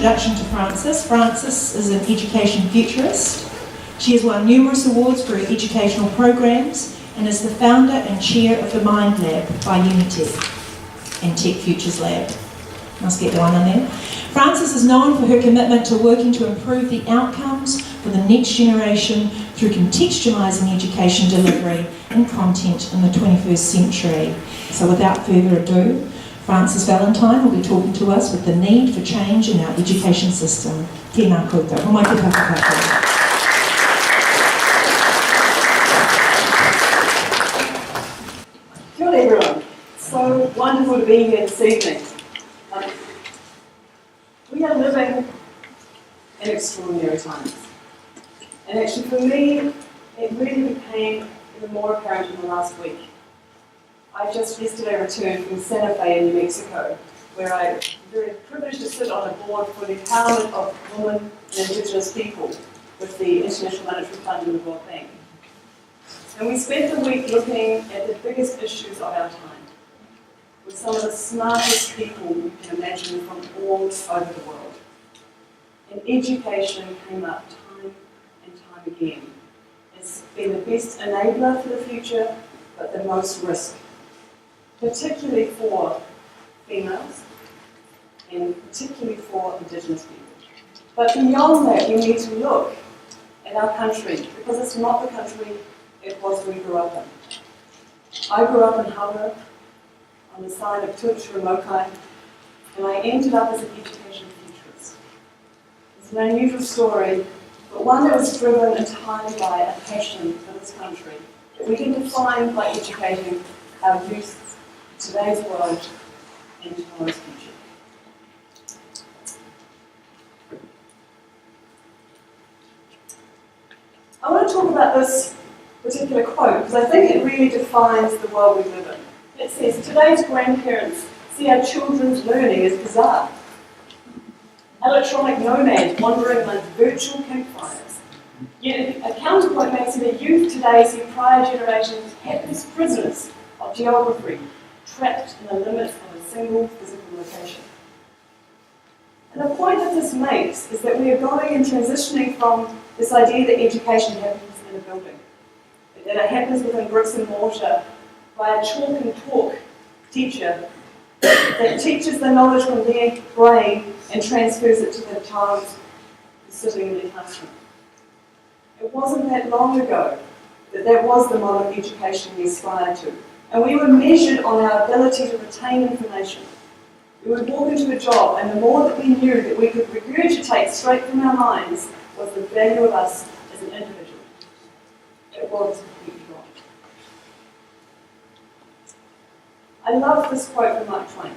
introduction to Frances. Frances is an education futurist. She has won numerous awards for her educational programs and is the founder and chair of the Mind Lab by Unitech and Tech Futures Lab. Must get the one in there. Frances is known for her commitment to working to improve the outcomes for the next generation through contextualising education delivery and content in the 21st century. So without further ado, Frances Valintine will be talking to us with the need for change in our education system. Tēnā koutou. Ho mai te whakapapa. Kia ora everyone. So wonderful to be here this evening. We are living in extraordinary times. And actually for me, it really became even more apparent in the last week. I just yesterday returned from Santa Fe in New Mexico, where I'm very privileged to sit on a board for the empowerment of women and Indigenous people with the International Monetary Fund and the World Bank. And we spent the week looking at the biggest issues of our time, with some of the smartest people you can imagine from all over the world. And education came up time and time again. It's been the best enabler for the future, but the most risk, particularly for females and particularly for Indigenous people. But beyond that, we need to look at our country, because it's not the country it was we grew up in. I grew up in Haru, on the side of Tuatara Mokai, and I ended up as an education futurist. It's an unusual story, but one that was driven entirely by a passion for this country, that we can define by educating our youth for today's world and tomorrow's future. I want to talk about this particular quote, because I think it really defines the world we live in. It says, today's grandparents see our children's learning as bizarre. Electronic nomads wandering among virtual campfires. Yet a counterpoint makes it that youth today see prior generations helpless prisoners of geography, trapped in the limits of a single physical location. And the point that this makes is that we are going and transitioning from this idea that education happens in a building, that it happens within bricks and mortar by a chalk and talk teacher that teaches the knowledge from their brain and transfers it to the child sitting in their classroom. It wasn't that long ago that was the model of education we aspired to. And we were measured on our ability to retain information. We would walk into a job, and the more that we knew that we could regurgitate straight from our minds was the value of us as an individual. It was completely wrong. I love this quote from Mark Twain.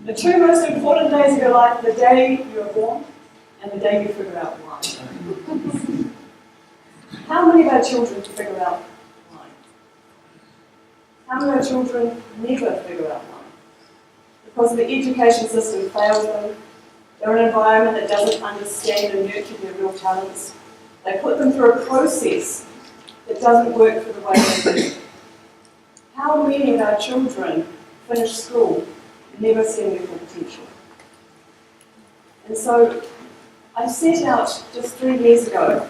The two most important days of your life are the day you are born and the day you figure out why. How many of our children figure out why? How many of our children never figure out why? Because the education system fails them. They're in an environment that doesn't understand and nurture their real talents. They put them through a process that doesn't work for the way they do. How many of our children finish school never seeing their full potential? And so I set out just 3 years ago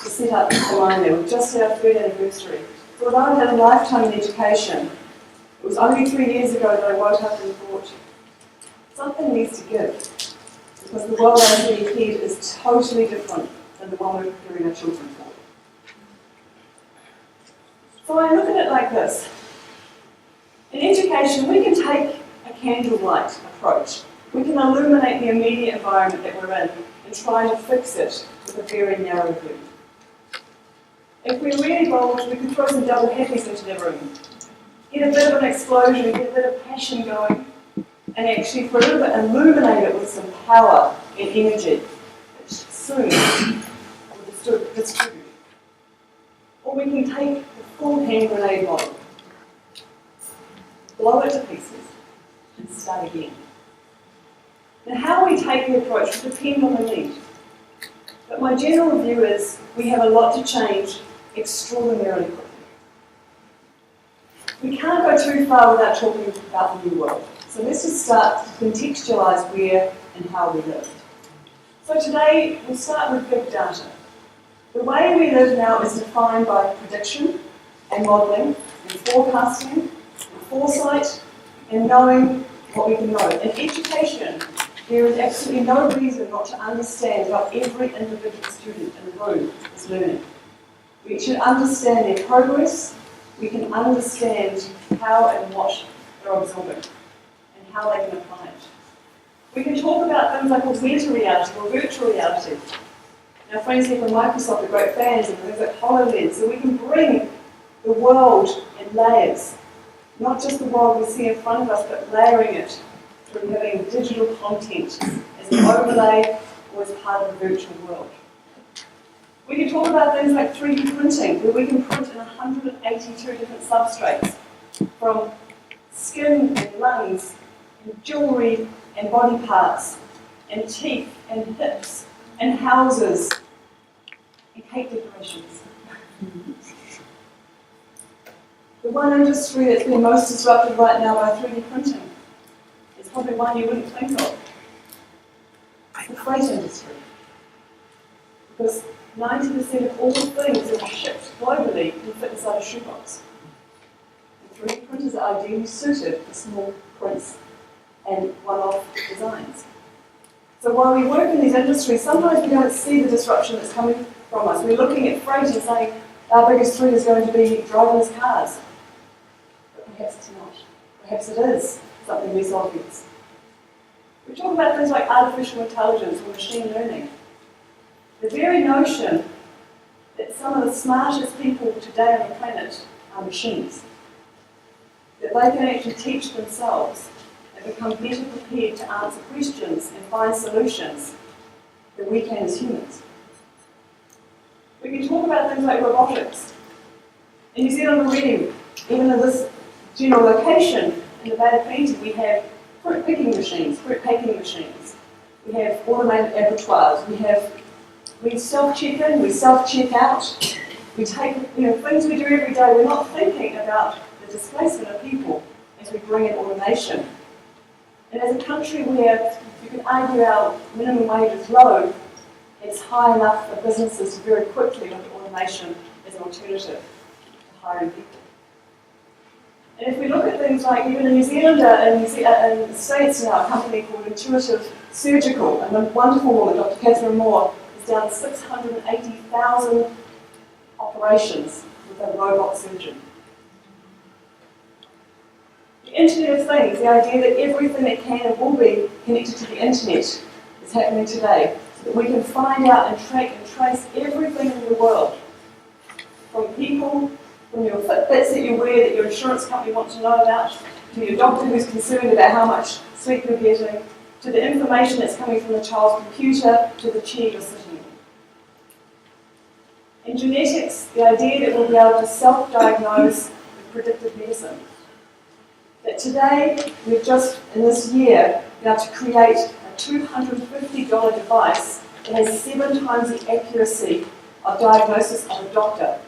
to set up the Mind Lab. We just had our 3rd anniversary. So although I had a lifetime in education, it was only 3 years ago that I woke up and thought, something needs to give, because the world I see ahead is totally different than the one we're preparing our children for. So I look at it like this. In education, we can take a candlelight approach. We can illuminate the immediate environment that we're in and try to fix it with a very narrow view. If we're really bold, we can throw some double happies into the room, get a bit of an explosion, get a bit of passion going, and actually for a little bit illuminate it with some power and energy, which soon will distribute. Or we can take the full hand grenade model, blow it to pieces, and start again. Now how we take the approach will depend on the need. But my general view is we have a lot to change extraordinarily quickly. We can't go too far without talking about the new world. So let's just start to contextualise where and how we live. So today, we'll start with big data. The way we live now is defined by prediction and modelling and forecasting and foresight and knowing what we can know. In education, there is absolutely no reason not to understand how every individual student in the room is learning. We should understand their progress, we can understand how and what they're absorbing and how they can apply it. We can talk about things like augmented reality or virtual reality. Our friends here from Microsoft are great fans of things like HoloLens, so we can bring the world in layers, not just the world we see in front of us, but layering it through having digital content as an overlay or as part of the virtual world. We can talk about things like 3D printing, where we can print in 182 different substrates, from skin and lungs, and jewellery and body parts, and teeth and hips, and houses, and cake decorations. The one industry that's been most disrupted right now by 3D printing is probably one you wouldn't think of. It's the freight industry. Because 90% of all things that are shipped globally can fit inside a shoebox. And 3D printers are ideally suited for small prints and one-off designs. So while we work in these industries, sometimes we don't see the disruption that's coming from us. We're looking at freight and saying our biggest threat is going to be driverless cars. But perhaps it's not. Perhaps it is something less obvious. We talk about things like artificial intelligence or machine learning. The very notion that some of the smartest people today on the planet are machines, that they can actually teach themselves and become better prepared to answer questions and find solutions than we can as humans. We can talk about things like robotics. In New Zealand already, even in this general location, in the Bay of Plenty, we have fruit picking machines, fruit packing machines. We have automated abattoirs. We self-check in, we self-check out. We take things we do every day. We're not thinking about the displacement of people as we bring in automation. And as a country where you can argue our minimum wage is low, it's high enough for businesses to very quickly look at automation as an alternative to hiring people. And if we look at things like even in New Zealand, in the States now, a company called Intuitive Surgical, and a wonderful woman, Dr. Catherine Moore, has done 680,000 operations with a robot surgeon. The Internet of Things, the idea that everything that can and will be connected to the Internet is happening today, so that we can find out and track and trace everything in the world, from people, from your Fitbits that you wear that your insurance company wants to know about, to your doctor who's concerned about how much sleep you're getting, to the information that's coming from the child's computer, to the chair you're sitting in. In genetics, the idea that we'll be able to self-diagnose with predictive medicine. That today, we've just, in this year, been able to create a $250 device that has 7 times the accuracy of diagnosis of a doctor.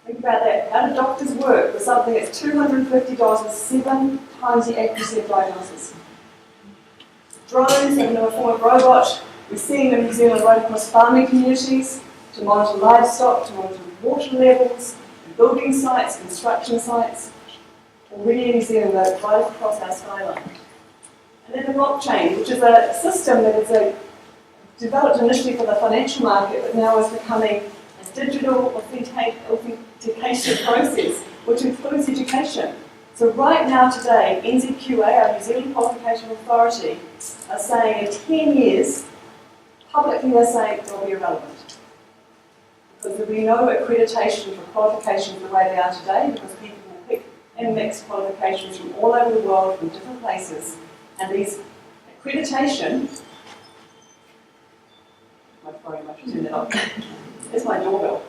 Think about that. How do doctors work with something that's $250 with 7 times the accuracy of diagnosis? Drones, in a form of robot, we're seeing them in New Zealand right across farming communities to monitor livestock, to monitor water levels, building sites, construction sites. Already in New Zealand, they're right across our skyline. And then the blockchain, which is a system that is developed initially for the financial market, but now is becoming a digital authentication process, which includes education. So right now today, NZQA, our New Zealand Qualification Authority, are saying in 10 years, publicly they're saying they'll be irrelevant. Because there'll be no accreditation for qualifications the way they are today, because people will pick and mix qualifications from all over the world, from different places, and these accreditation, my phone, I should turn that off, it's my doorbell,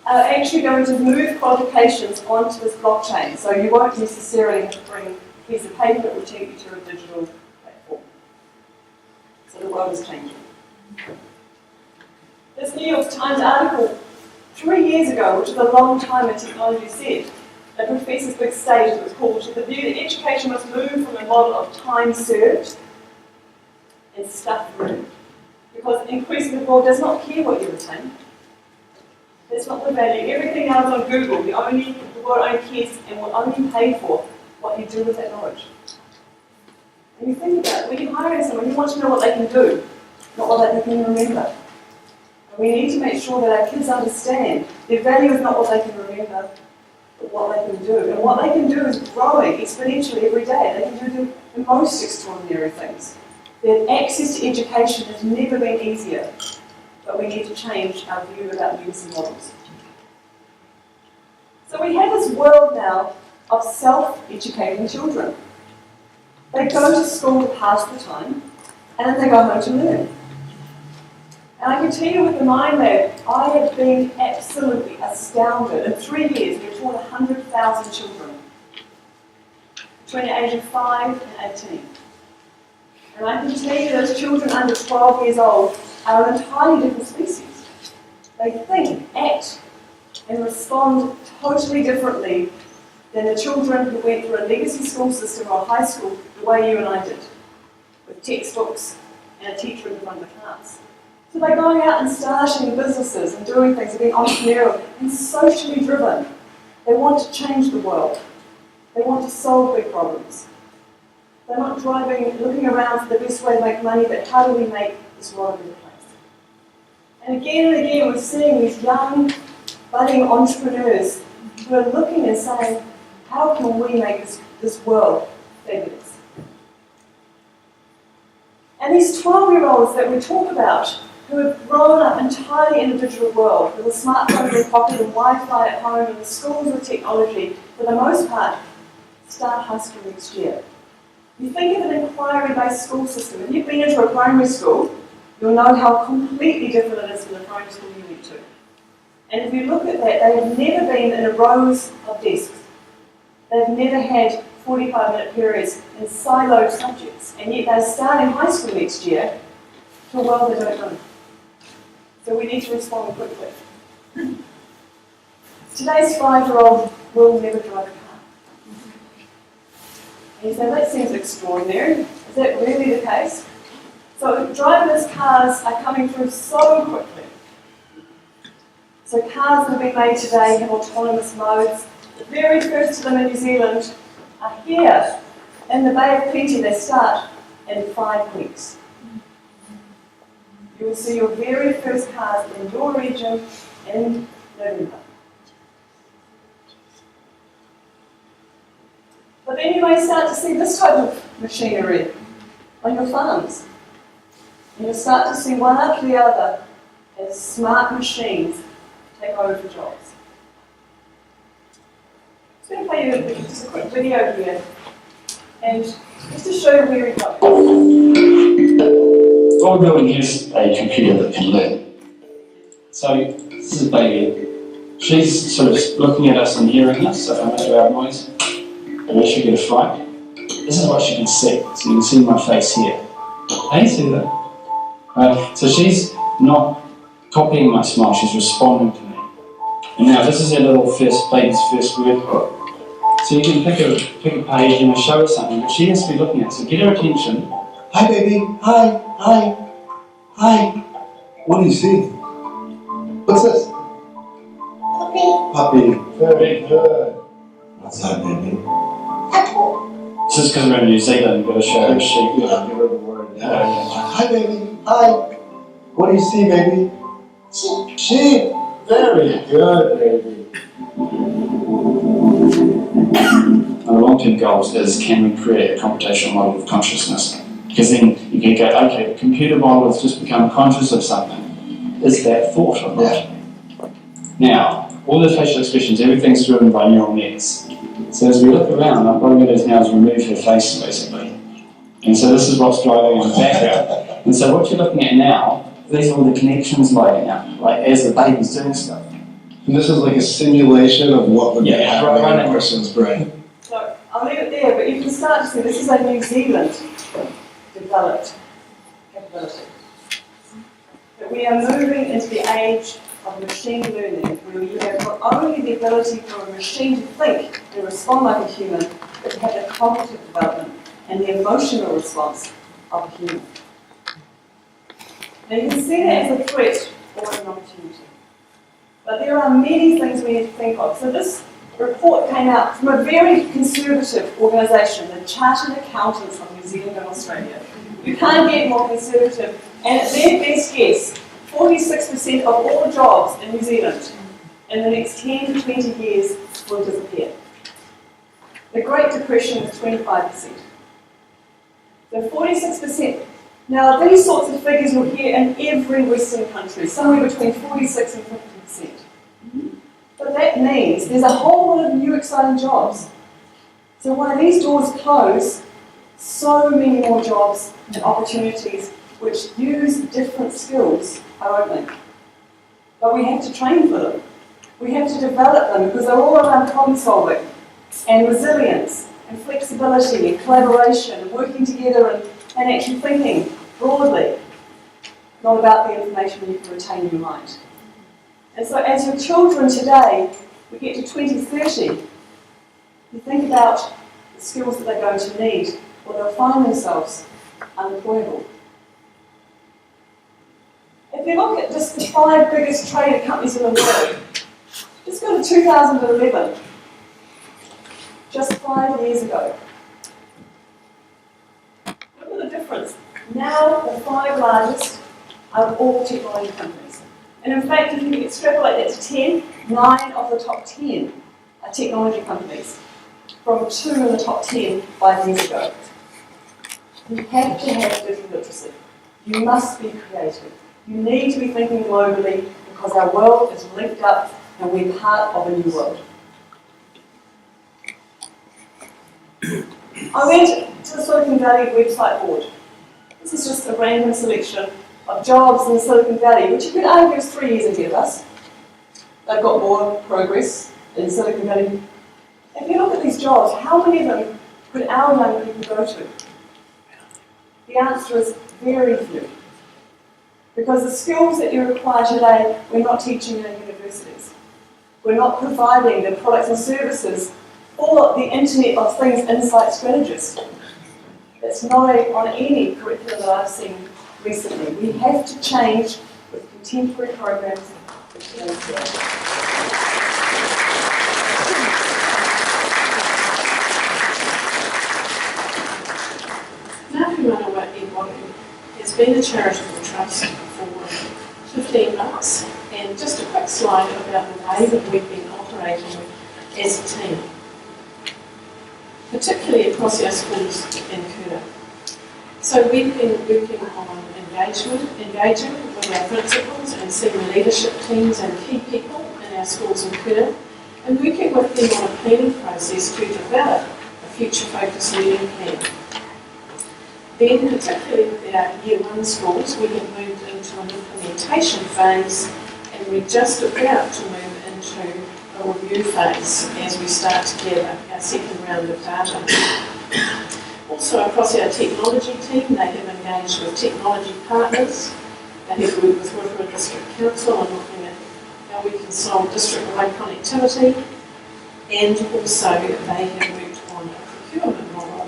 are actually going to move qualifications onto this blockchain. So you won't necessarily have to bring a piece of paper, it will take you to a digital platform. So the world is changing. This New York Times article 3 years ago, which is a long time in technology, said the professor's big stage, it was called, to the view that education must move from a model of time served and stuff through. Because increasingly the world does not care what you retain. That's not the value. Everything else on Google, the world only cares and will only pay for what you do with that knowledge. And you think about it, when you hire someone, you want to know what they can do, not what they can remember. And we need to make sure that our kids understand their value is not what they can remember, but what they can do. And what they can do is growing exponentially every day. They can do the most extraordinary things. Their access to education has never been easier, but we need to change our view about legacy models. So we have this world now of self-educating children. They go to school to pass the time, and then they go home to learn. And I can tell you with the Mind Lab, I have been absolutely astounded. In 3 years, we've taught 100,000 children between the age of 5 and 18. And I can tell you those children under 12 years old are an entirely different species. They think, act, and respond totally differently than the children who went through a legacy school system or a high school the way you and I did, with textbooks and a teacher in front of the class. So by going out and starting businesses and doing things and being entrepreneurial and socially driven, they want to change the world. They want to solve big problems. They're not looking around for the best way to make money, but how do we make this world a better place? And again, we're seeing these young, budding entrepreneurs who are looking and saying, how can we make this world fabulous? And these 12-year-olds that we talk about, who have grown up entirely in a digital world, with a smartphone in their pocket and Wi-Fi at home and the schools with technology, for the most part, start high school next year. You think of an inquiry-based school system. If you've been into a primary school, you'll know how completely different it is from the primary school you went to. And if you look at that, they have never been in a rows of desks. They've never had 45-minute periods in siloed subjects, and yet they're starting high school next year to a world they don't know. So we need to respond quickly. Today's 5-year-old will never drive a car. And you say, that seems extraordinary. Is that really the case? So driverless cars are coming through so quickly. So cars that have been made today have autonomous modes. The very first of them in New Zealand are here. In the Bay of Plenty, they start in 5 weeks. You will see your very first cars in your region in November. But then you may start to see this type of machinery on your farms. And you'll start to see one after the other as smart machines take over jobs. I'm just going to play you just a quick video here, and just to show you where we're going. What we're building here is a computer that can learn. So this is a baby. She's sort of looking at us and hearing us, so if I make a loud noise, and she'll get a fright. This is what she can see. So you can see my face here. Can you see that? Right. So she's not copying my smile, she's responding to me. And now this is her little baby's first word book. So you can pick a page and show her something, but she has to be looking at it. So get her attention. Hi baby, hi, hi, hi. What do you see? What's this? Puppy. Very good. What's that, baby? This is because we're in New Zealand, you've got to show her sheep. Yeah, give her the word. Yeah. Hi baby, hi. What do you see, baby? Sheep. Sheep. Very good, baby. One of the long-term goals is, can we create a computational model of consciousness? Because then you can go, okay, the computer model has just become conscious of something. Is that thought or not? Yeah. Now, all the facial expressions, everything's driven by neural nets. So as we look around, what I'm going to do now is remove her face, basically. And so this is what's driving in the background. And so what you're looking at now, these are all the connections lighting up, like as the baby's doing stuff. And this is like a simulation of what would be happening in a person's brain. So I'll leave it there, but you can start to see this is a New Zealand developed capability. That we are moving into the age of of machine learning, where you have not only the ability for a machine to think and respond like a human, but to have the cognitive development and the emotional response of a human. Now you can see that as a threat or an opportunity. But there are many things we need to think of. So this report came out from a very conservative organisation, the Chartered Accountants of New Zealand and Australia. You can't get more conservative, and at their best guess, 46% of all jobs in New Zealand in the next 10 to 20 years will disappear. The Great Depression was 25%. So 46%. Now these sorts of figures you'll hear in every Western country, somewhere between 46 and 50%. But that means there's a whole lot of new exciting jobs. So while these doors close, so many more jobs and opportunities which use different skills are opening. But we have to train for them. We have to develop them because they're all around problem solving and resilience and flexibility and collaboration and working together and actually thinking broadly, not about the information you can retain in your mind. And so as your children today, we get to 2030, you think about the skills that they're going to need, or they'll find themselves unemployable. If you look at just the 5 biggest traded companies in the world, just go to 2011, just 5 years ago. Look at the difference. Now the 5 largest are all technology companies. And in fact, if you extrapolate that to 10, 9 of the top 10 are technology companies, from 2 in the top 10 5 years ago. You have to have digital literacy. You must be creative. You need to be thinking globally because our world is linked up and we're part of a new world. I went to the Silicon Valley website board. This is just a random selection of jobs in Silicon Valley, which you could argue is 3 years ahead of us. They've got more progress in Silicon Valley. If you look at these jobs, how many of them could our young people go to? The answer is very few. Because the skills that you require today, we're not teaching in our universities. We're not providing the products and services for the Internet of Things insight strategists. That's not on any curriculum that I've seen recently. We have to change with contemporary programs for today's world. Ngā Pūmanawa e Waru has been a charitable trust for 15 months, and just a quick slide about the way that we've been operating as a team, particularly across our schools in Kura. So we've been working on engaging with our principals and senior leadership teams and key people in our schools in Kura, and working with them on a planning process to develop a future-focused learning plan. Then, particularly with our Year 1 schools, we have moved into an implementation phase, and we're just about to move into a review phase as we start to gather our second round of data. Also, across our technology team, they have engaged with technology partners. They have worked with Rotorua District Council on looking at how we can solve district-wide connectivity, and also they have worked on a procurement model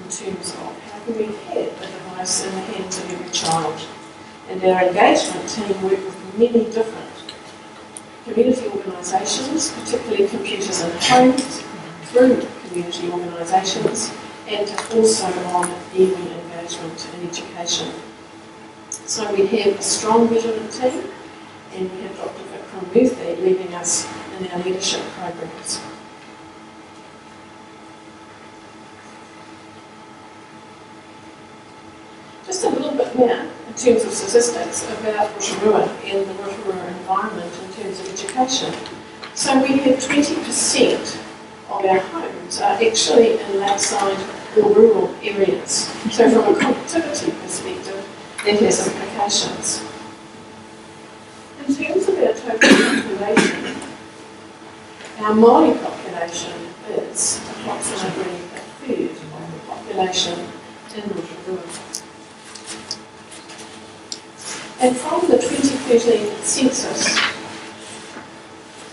in terms of how can we have a device in the hands of every child. And our engagement team work with many different community organisations, particularly Computers in Homes, through community organisations, and also on even engagement in education. So we have a strong vigilant team, and we have Dr. Vikram Murthy leading us in our leadership programs. Just a little bit now, in terms of statistics, about Rotorua and the Rotorua environment in terms of education. So we have 20% of our homes are actually in lakeside or rural areas. So from a connectivity perspective, that has implications. In terms of our total population, our Māori population is approximately a third of the population in Rotorua. And from the 2013 census,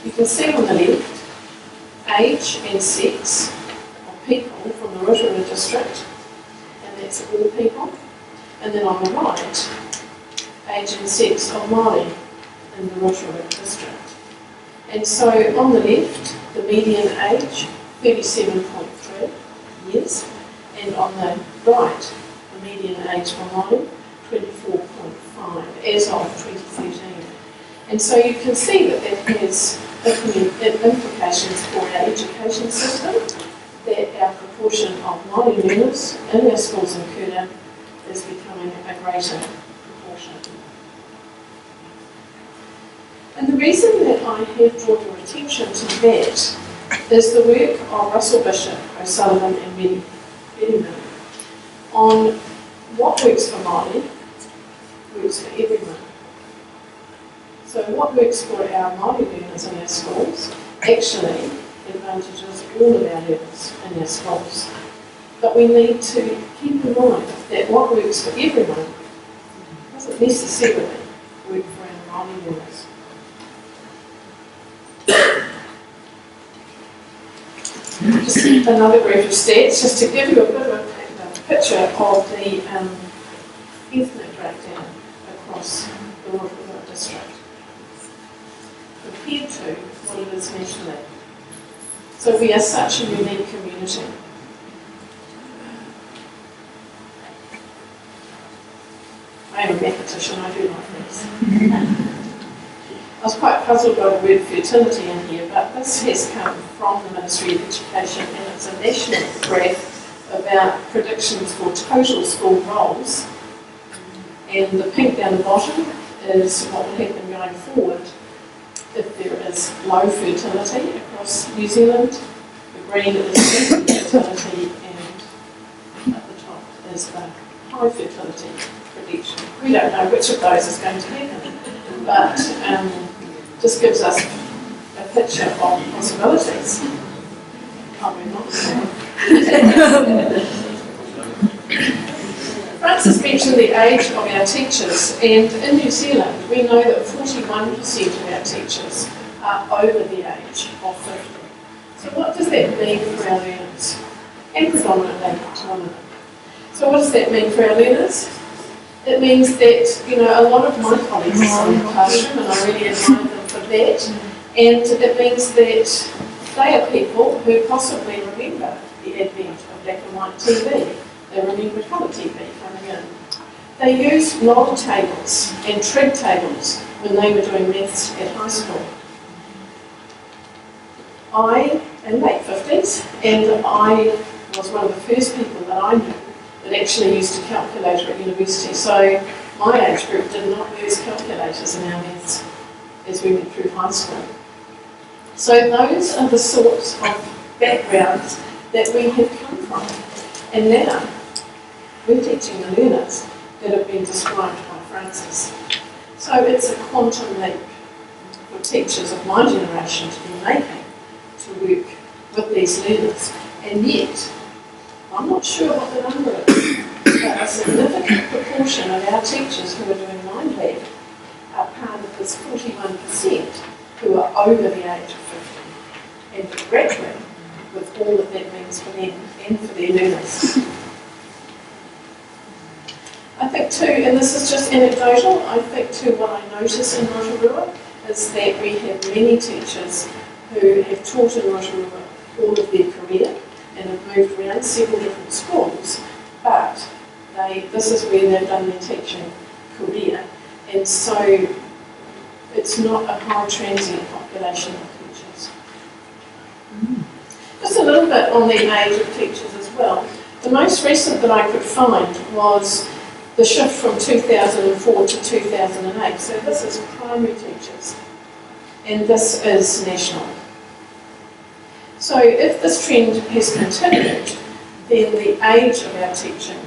you can see on the left age and sex of people from the Rotorua district, and that's all people. And then on the right, age and sex of Māori in the Rotorua district. And so on the left, the median age, 37.3 years, and on the right, the median age for Māori, 24.5 as of 2013. And so you can see that that has implications for our education system, that our proportion of Māori learners in our schools in Kura is becoming a greater proportion. And the reason that I have drawn your attention to that is the work of Russell Bishop, O'Sullivan and Bedingman on what works for Māori works for everyone. So what works for our Māori learners in our schools actually advantages all of our learners in our schools. But we need to keep in mind that what works for everyone doesn't necessarily work for our Māori learners. Just another graph of stats, just to give you a bit of a picture of the ethnic breakdown across the Rotorua district compared to what it is nationally. So we are such a unique community. I am a mathematician, I do like this. I was quite puzzled by the word fertility in here, but this has come from the Ministry of Education, and it's a national graph about predictions for total school roles. And the pink down the bottom is what will happen going forward if there is low fertility across New Zealand. The green is medium fertility, and at the top is the high fertility prediction. We don't know which of those is going to happen, but just gives us a picture of possibilities. Francis mentioned the age of our teachers, and in New Zealand we know that 41% of our teachers are over the age of 50. So what does that mean for our learners? And predominantly to women. So what does that mean for our learners? It means that, you know, a lot of my colleagues are in the classroom, and I really admire them for that. And it means that they are people who possibly remember the advent of black and white TV. They remember colour TV coming in. They used log tables and trig tables when they were doing maths at high school. I am late 50s, and I was one of the first people that I knew that actually used a calculator at university. So my age group did not use calculators in our maths as we went through high school. So those are the sorts of backgrounds that we have come from. And now we're teaching the learners that have been described by Francis. So it's a quantum leap for teachers of my generation to be making to work with these learners. And yet, I'm not sure what the number is, but a significant proportion of our teachers who are doing Mind Lab are part of this 41% who are over the age of 50 and graduate with all that that means for them and for their learners. I think too, and this is just anecdotal, I think too what I notice in Rotorua is that we have many teachers who have taught in Rotorua all of their career and have moved around several different schools, but this is where they've done their teaching career, and so it's not a high transient population of teachers. Just a little bit on the age of teachers as well. The most recent that I could find was the shift from 2004 to 2008. So this is primary teachers, and this is national. So if this trend has continued, then the age of our teaching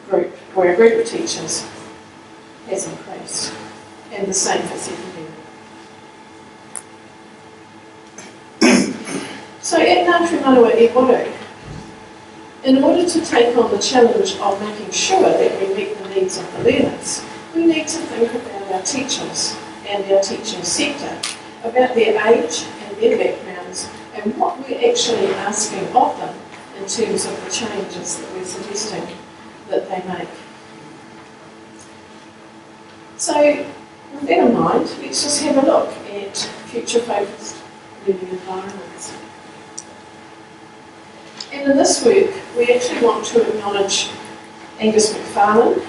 group, or our group of teachers, has increased, and the same for secondary. So at Ngā Pūmanawa e Waru, in order to take on the challenge of making sure that we meet the needs of the learners, we need to think about our teachers and our teaching sector, about their age and their backgrounds, and what we're actually asking of them in terms of the changes that we're suggesting that they make. So, with that in mind, let's just have a look at future-focused learning environments. And in this work, we actually want to acknowledge Angus McFarlane,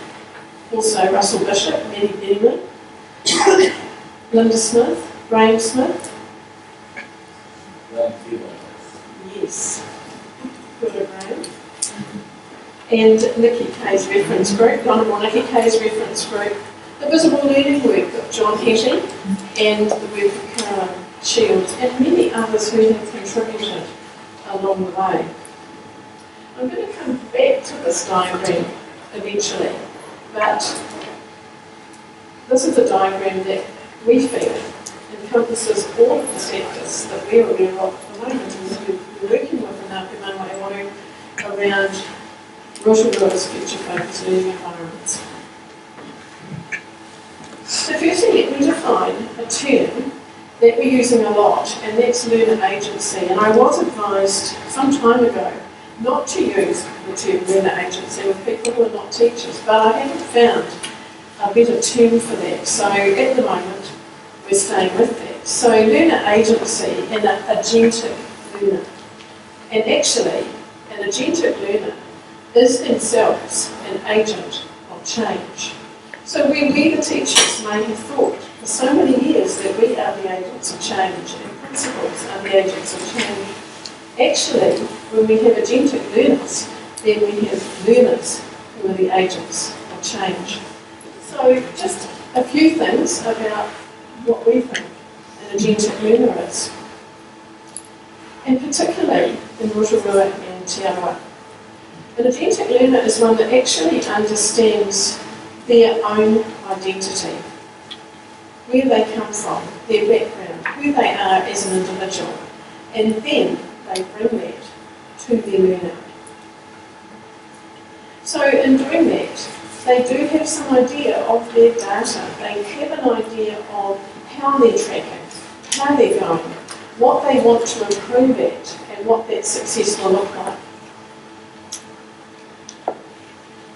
also Russell Bishop, Maddie Bediman, Linda Smith, Graham Smith. Yes, good Graham. And Nikki Kay's reference group, Honourable Nikki Kay's reference group, the visible learning work of John Hetty, and the work of Caroline Shields, and many others who have contributed along the way. I'm going to come back to this diagram eventually, but this is a diagram that we feel encompasses all of the sectors that we're aware of at the moment and we're working with in Ngā Pūmanawa and Waru around Rotorua's future-focused learning environments. So firstly, let me define a term that we're using a lot, and that's learner agency. And I was advised some time ago not to use the term learner agency with people who are not teachers, but I haven't found a better term for that. So at the moment, we're staying with that. So learner agency and an agentic learner. And actually, an agentic learner is themselves an agent of change. So where we, the teachers, may have thought for so many years that we are the agents of change and principals are the agents of change, actually, when we have agentic learners, then we have learners who are the agents of change. So just a few things about what we think an agentic learner is, and particularly in Rotorua and Te Aroha. An agentic learner is one that actually understands their own identity, where they come from, their background, who they are as an individual, and then they bring that to their learner. So in doing that, they do have some idea of their data. They have an idea of how they're tracking, how they're going, what they want to improve at, and what that success will look like.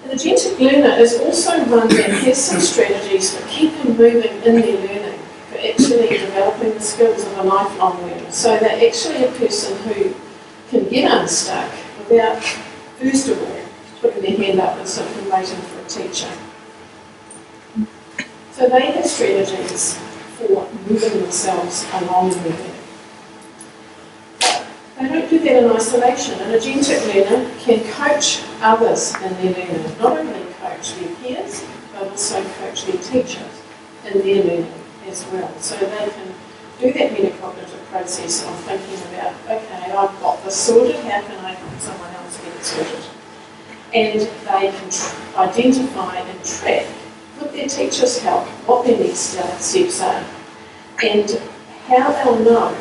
An agentic learner is also one that has some strategies for keeping moving in their learning, for actually developing the skills of a lifelong learner. So they're actually a person who can get unstuck without, first of all, putting their hand up and simply waiting for a teacher. So they have strategies for moving themselves along in their learning. They don't do that in isolation. An agentic learner can coach others in their learning, not only coach their peers, but also coach their teachers in their learning as well. So they can do that metacognitive process of thinking about, okay, I've got this sorted, how can I help someone else get it sorted? And they can identify and track, with their teacher's help, what their next steps are, and how they'll know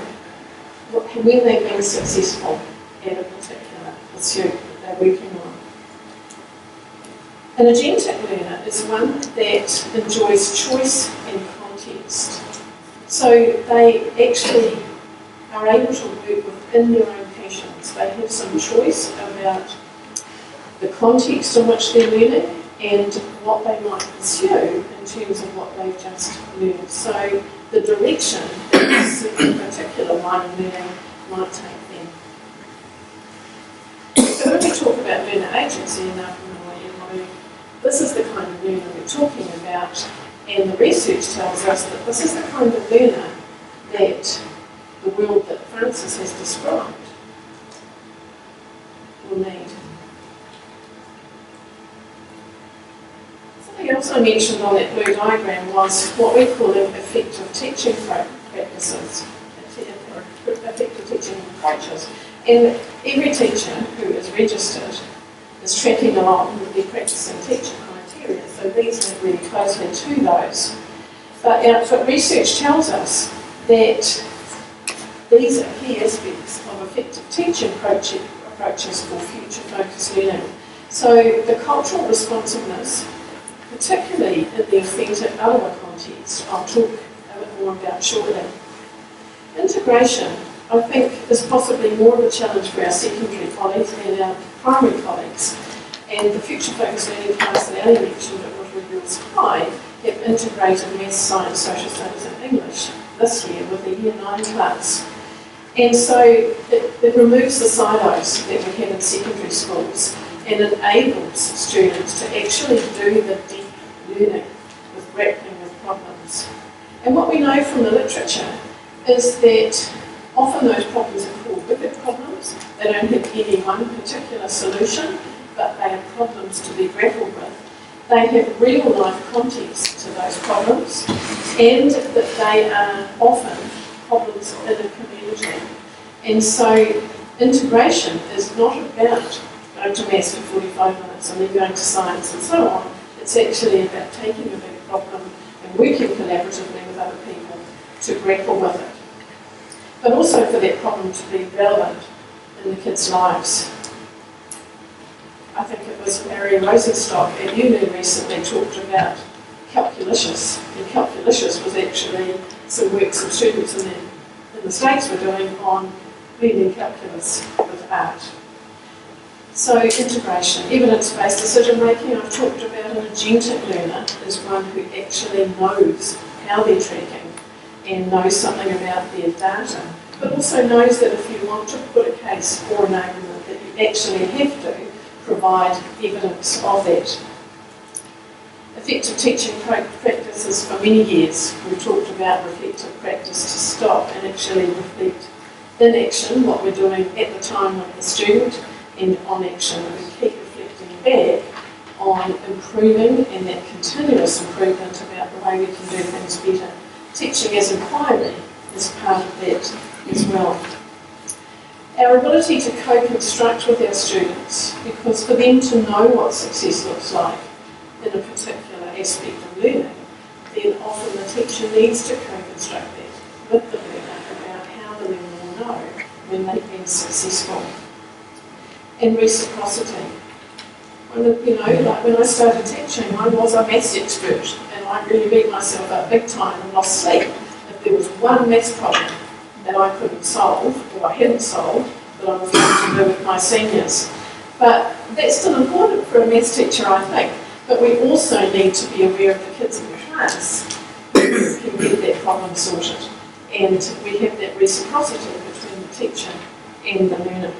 when they've been successful at a particular pursuit that they're working on. An agentic learner is one that enjoys choice and context. So they actually are able to work within their own passions. They have some choice about the context in which they're learning and what they might pursue in terms of what they've just learned. So the direction that this particular line of learning might take them. So when we talk about learner agency in Ngā Pūmanawa, this is the kind of learner we're talking about, and the research tells us that this is the kind of learner that the world that Francis has described will need. Something else I mentioned on that blue diagram was what we call effective teaching practices, effective teaching approaches. And every teacher who is registered is tracking along with their practicing teacher criteria, so these link really closely to those. But research tells us that these are key aspects of effective teaching approaches for future focused learning. So the cultural responsiveness, particularly in the authentic Arawa context, I'll talk a bit more about shortly. Integration, I think, is possibly more of a challenge for our secondary colleagues than our primary colleagues. And the Future Focused Learning class that Ali mentioned at Rotorua Girls High have integrated Maths, Science, Social Studies and English this year with the Year 9 class. And so it removes the silos that we have in secondary schools and enables students to actually do the deep learning with grappling with problems. And what we know from the literature is that often those problems are called wicked problems. They don't have any one particular solution, but they are problems to be grappled with. They have real life context to those problems, and that they are often problems in a community. And so integration is not about going to maths for 45 minutes and then going to science and so on. It's actually about taking a big problem and working collaboratively with other people to grapple with it. But also for that problem to be relevant in the kids' lives. I think it was Mary Rosenstock at uni recently talked about calculicious, and calculicious was actually some work some students in the States were doing on blending calculus with art. So integration, evidence-based decision making, I've talked about an agentic learner is one who actually knows how they're tracking and knows something about their data, but also knows that if you want to put a case or an argument that you actually have to provide evidence of that. Effective teaching practices for many years. We've talked about reflective practice to stop and actually reflect in action what we're doing at the time with the student, and on action we keep reflecting back on improving and that continuous improvement about the way we can do things better. Teaching as inquiry is part of that as well. Our ability to co-construct with our students, because for them to know what success looks like in a particular aspect of learning, then often the teacher needs to co-construct that with the learner about how the learner will know when they've been successful. And reciprocity. Like when I started teaching, I was a maths expert and I really beat myself up big time and lost sleep if there was one maths problem that I couldn't solve, or I hadn't solved, that I was going to do with my seniors. But that's still important for a maths teacher, I think. But we also need to be aware of the kids in the class who can get that problem sorted. And we have that reciprocity between the teacher and the learner.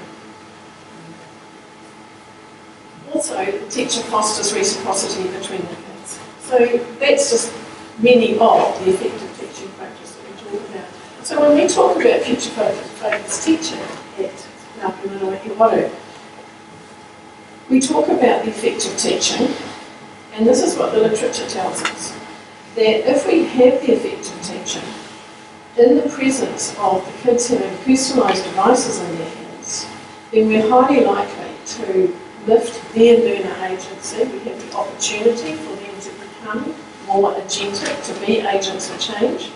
Also, the teacher fosters reciprocity between the kids. So that's just many of the effective teaching practice that we talk about. So when we talk about future focused teaching at Ngā Pūmanawa Waru, we talk about the effective teaching, and this is what the literature tells us, that if we have the effective teaching in the presence of the kids having personalised devices in their hands, then we're highly likely to lift their learner agency. We have the opportunity for them to become more agentic, to be agents of change.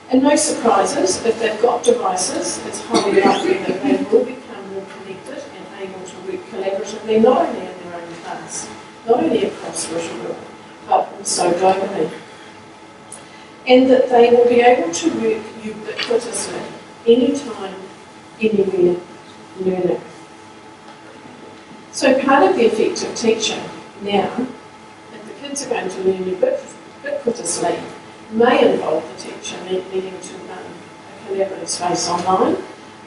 And no surprises, if they've got devices, it's highly likely that they will become more connected and able to work collaboratively, not only in their own class, not only across Rotorua, but also globally. And that they will be able to work ubiquitously, anytime, anywhere, learning. So part of the effective teaching now, if the kids are going to learn ubiquitously, may involve the teacher needing to run a collaborative space online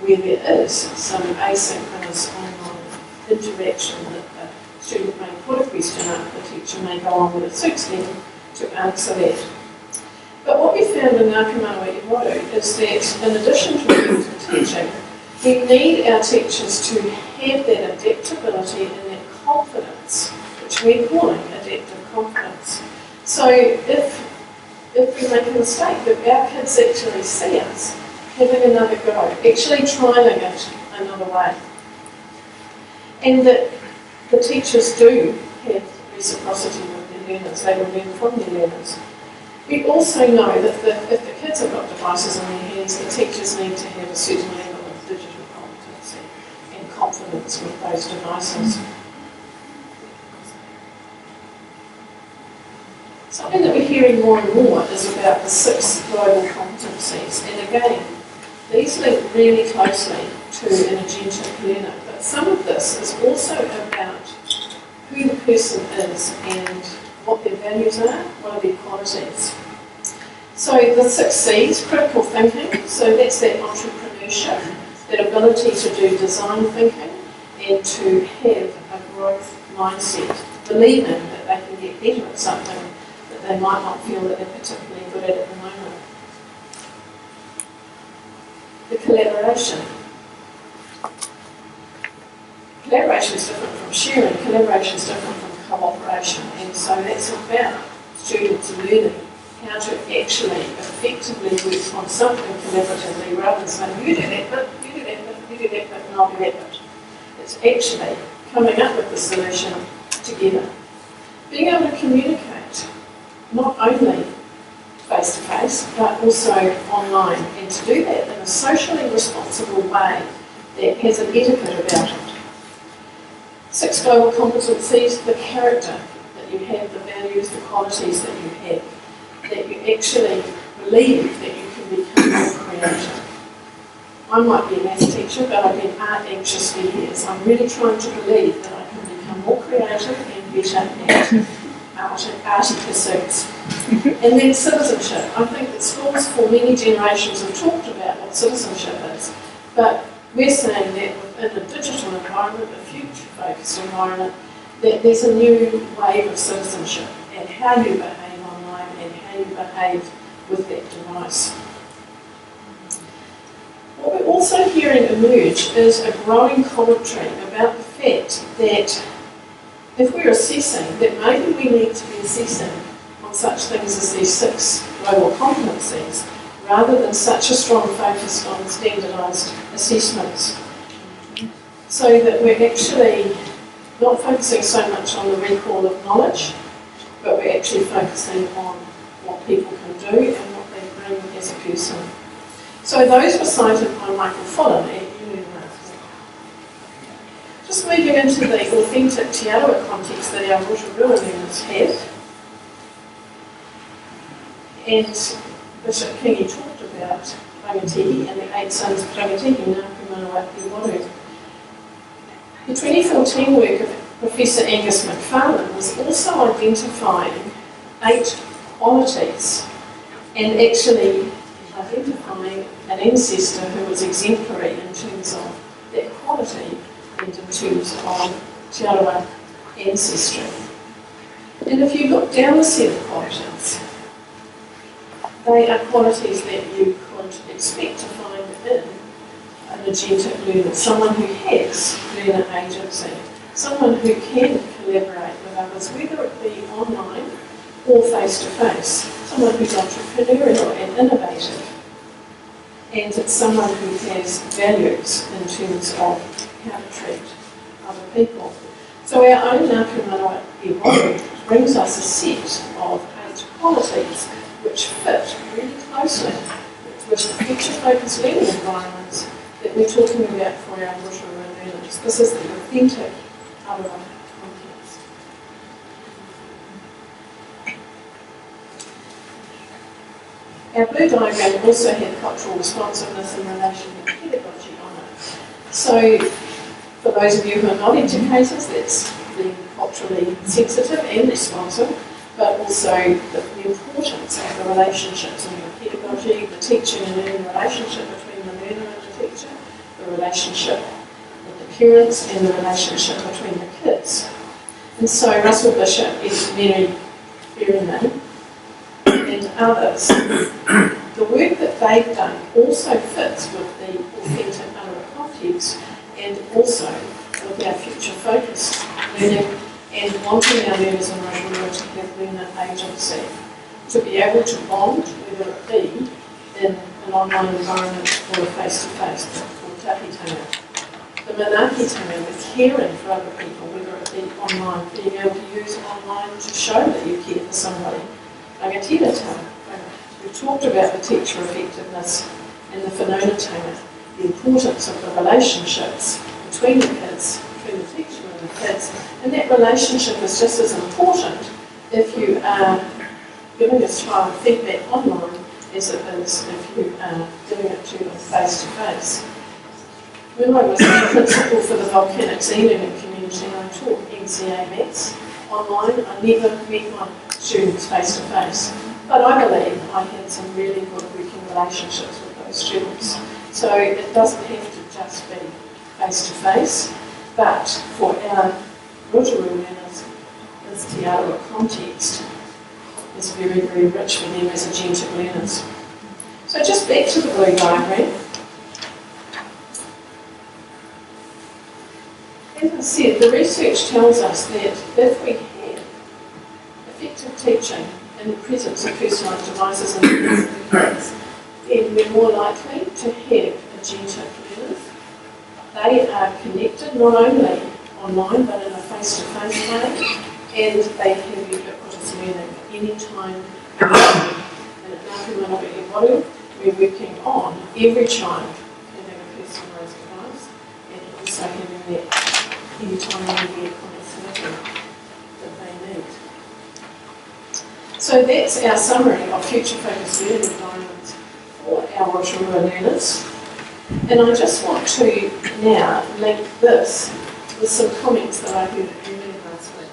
where there is some asynchronous online interaction that the student may put a question up, the teacher may go on when it suits them to answer that. But what we found in Ngā Pūmanawa Waru is that in addition to effective teaching, we need our teachers to have that adaptability and that confidence, which we're calling adaptive confidence. So if we make a mistake, that our kids actually see us having another go, actually trialling it another way. And that the teachers do have reciprocity with their learners, they will learn from their learners. We also know that if the kids have got devices in their hands, the teachers need to have a certain level of digital competency and confidence with those devices. Something that we're hearing more and more is about the 6 global competencies. And again, these link really closely to an agentic learner. But some of this is also about who the person is and what their values are, what are their qualities. So the 6 C's, critical thinking, so that's that entrepreneurship, that ability to do design thinking and to have a growth mindset, believing that they can get better at something that they might not feel that they're particularly good at the moment. The collaboration. Collaboration is different from sharing, collaboration is different from cooperation, and so that's about students learning how to actually effectively work on something collaboratively rather than saying, you do that bit, you do that bit, you do that bit, and I'll do that bit. It's actually coming up with the solution together. Being able to communicate, not only face-to-face, but also online, and to do that in a socially responsible way that has an etiquette about it. 6 global competencies, the character that you have, the values, the qualities that you have, that you actually believe that you can become more creative. I might be a maths teacher, but I've been art anxious for years. I'm really trying to believe that I can become more creative and better at arty pursuits. And then citizenship. I think that schools for many generations have talked about what citizenship is, but we're saying that within a digital environment, a future-focused environment, that there's a new wave of citizenship and how you behave online and how you behave with that device. What we're also hearing emerge is a growing commentary about the fact that if we're assessing, that maybe we need to be assessing on such things as these 6 global competencies, rather than such a strong focus on standardised assessments. So that we're actually not focusing so much on the recall of knowledge, but we're actually focusing on what people can do and what they bring as a person. So those were cited by Michael Follen at University. Just moving into the authentic Te Arawa context that our Rotorua learners have. And Bishop Kingi talked about Rangatiki and the 8 sons of Rangatiki, Ngā Pūmanawa, Waru. The 2014 work of Professor Angus McFarlane was also identifying 8 qualities and actually identifying an ancestor who was exemplary in terms of that quality and in terms of Te Arawa ancestry. And if you look down the set of qualities, they are qualities that you could expect to find in an agentic learner, someone who has learner agency, someone who can collaborate with others, whether it be online or face-to-face, someone who's entrepreneurial and innovative, and it's someone who has values in terms of how to treat other people. So our own Ngā Pūmanawa Waru brings us a set of 8 qualities which fit really closely with the future-focused learning environments that we're talking about for our Rotorua learners. This is the authentic Arawa context. Our blue diagram also had cultural responsiveness in relation to pedagogy on it. So, for those of you who are not educators, that's being culturally sensitive and responsive, but also the importance of the relationships in your pedagogy, the teaching and learning relationship between the learner and the teacher, the relationship with the parents and the relationship between the kids. And so Russell Bishop, Mary Berryman and others, the work that they've done also fits with the authentic Arawa context and also with our future-focused learning and wanting our learners in Rotorua to have learner agency, to be able to bond, whether it be in an online environment or a face-to-face, or tahitanga. The manaakitanga, the caring for other people, whether it be online, being able to use online to show that you care for somebody. Rangatiratanga, we've talked about the teacher effectiveness and the whanaungatanga, the importance of the relationships between the kids, between the teacher and the kids, and that relationship is just as important if you are giving a child feedback online as it is if you are giving it to them face to face. When I was the principal for the Volcanics e-learning community, I taught NCA maths online. I never met my students face to face, but I believe I had some really good working relationships with those students. So it doesn't have to just be face to face, but for our Rotorua learners, this Te Aroha context is very, very rich for them as agentic learners. So just back to the blue diagram. As I said, the research tells us that if we have effective teaching in the presence of personalised devices in the class, then we're more likely to have agentic learners. They are connected not only online but in a face-to-face way, and they have ubiquitous learning at any time. And at Ngā Pūmanawa e Waru, we're working on every child having a personalised device and also having that any time they get connectivity that they need. So that's our summary of future-focused learning environments for our Rotorua learners. And I just want to now link this with some comments that I heard earlier last week.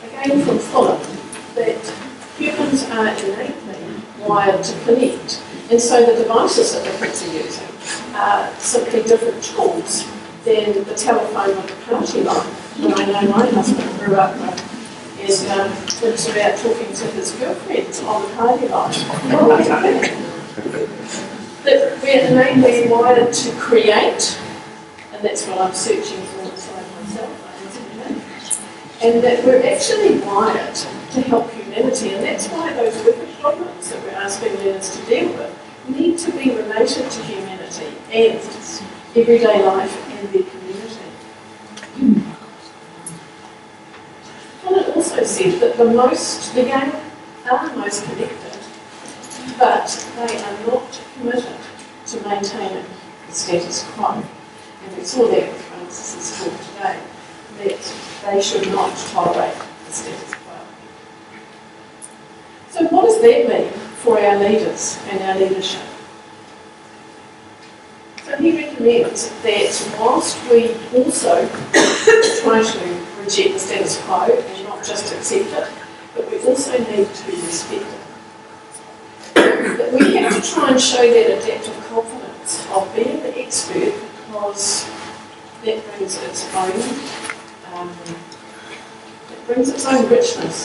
Again from Philip, that humans are innately wired to connect. And so the devices that the kids are using are simply different tools than the telephone with the party line that I know my husband grew up with. And it's about talking to his girlfriends on the party line. That we're innately wired to create, and that's what I'm searching for inside myself, and that we're actually wired to help humanity, and that's why those wicked problems that we're asking learners to deal with need to be related to humanity and everyday life and their community. Philip also said that the young are most connected, but they are not committed to maintaining the status quo. And we saw that with Francis's talk today, that they should not tolerate the status quo. So what does that mean for our leaders and our leadership? So he recommends that whilst we also try to reject the status quo and not just accept it, but we also need to respect it. That we have to try and show that adaptive confidence of being the expert, because that brings its own richness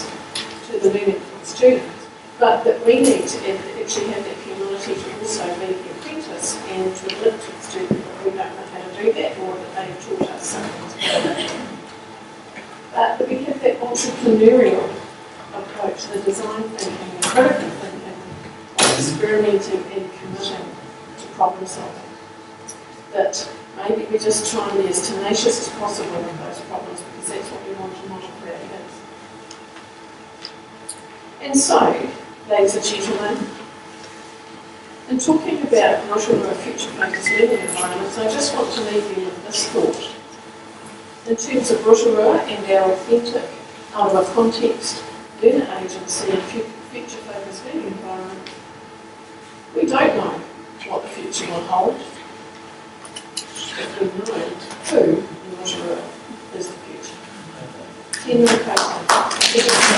to the learning of the students, but that we need to actually have that humility to also be the apprentice and to admit to the student that we don't know how to do that, or that they've taught us something. But that we have that entrepreneurial approach, the design thinking and critical thinking, experimenting and committing to problem solving. That maybe we just try and be as tenacious as possible with those problems, because that's what we want to model for our kids. And so, ladies and gentlemen, in talking about Rotorua future-focused learning environments, I just want to leave you with this thought. In terms of Rotorua and our authentic, out of a context, learner agency and future-focused learning environment, we don't know what the future will hold, but we know who in Rotorua is the future. Tēnā koutou.